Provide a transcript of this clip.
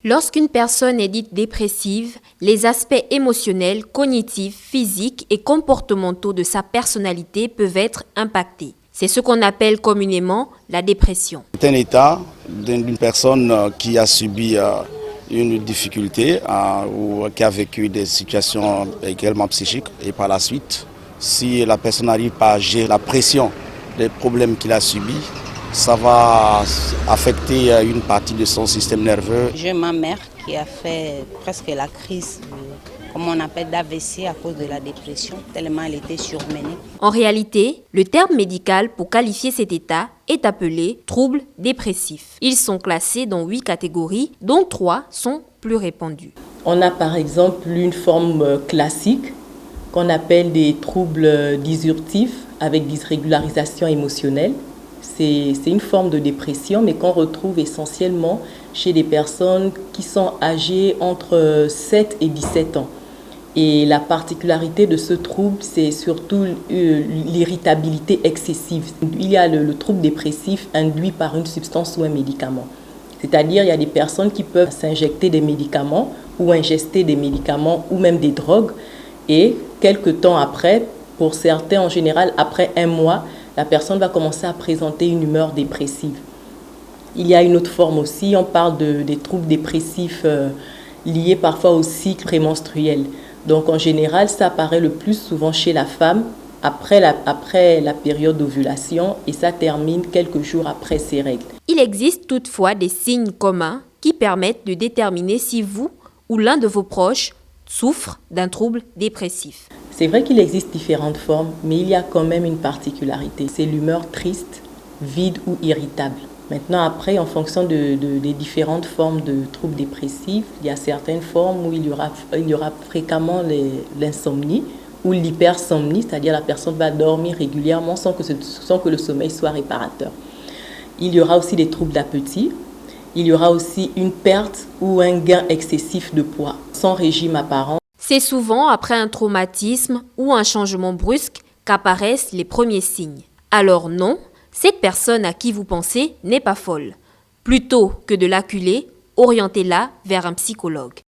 Lorsqu'une personne est dite dépressive, les aspects émotionnels, cognitifs, physiques et comportementaux de sa personnalité peuvent être impactés. C'est ce qu'on appelle communément la dépression. C'est un état d'une personne qui a subi une difficulté ou qui a vécu des situations également psychiques et par la suite, si la personne n'arrive pas à gérer la pression des problèmes qu'il a subis, ça va affecter une partie de son système nerveux. J'ai ma mère qui a fait presque la crise, comme on appelle d'AVC à cause de la dépression, tellement elle était surmenée. En réalité, le terme médical pour qualifier cet état est appelé trouble dépressif. Ils sont classés dans 8 catégories, dont 3 sont plus répandues. On a par exemple une forme classique qu'on appelle des troubles disruptifs avec dysrégularisation émotionnelle. C'est une forme de dépression, mais qu'on retrouve essentiellement chez des personnes qui sont âgées entre 7 et 17 ans. Et la particularité de ce trouble, c'est surtout l'irritabilité excessive. Il y a le trouble dépressif induit par une substance ou un médicament. C'est-à-dire, il y a des personnes qui peuvent s'injecter des médicaments ou ingester des médicaments ou même des drogues. Et quelques temps après, pour certains en général, après 1 mois, la personne va commencer à présenter une humeur dépressive. Il y a une autre forme aussi, on parle des troubles dépressifs liés parfois au cycle prémenstruel. Donc en général, ça apparaît le plus souvent chez la femme après la période d'ovulation et ça termine quelques jours après ses règles. Il existe toutefois des signes communs qui permettent de déterminer si vous ou l'un de vos proches souffre d'un trouble dépressif. C'est vrai qu'il existe différentes formes, mais il y a quand même une particularité. C'est l'humeur triste, vide ou irritable. Maintenant, après, en fonction des différentes formes de troubles dépressifs, il y a certaines formes où il y aura fréquemment l'insomnie ou l'hypersomnie, c'est-à-dire la personne va dormir régulièrement sans que le sommeil soit réparateur. Il y aura aussi des troubles d'appétit. Il y aura aussi une perte ou un gain excessif de poids, sans régime apparent. C'est souvent après un traumatisme ou un changement brusque qu'apparaissent les premiers signes. Alors non, cette personne à qui vous pensez n'est pas folle. Plutôt que de l'acculer, orientez-la vers un psychologue.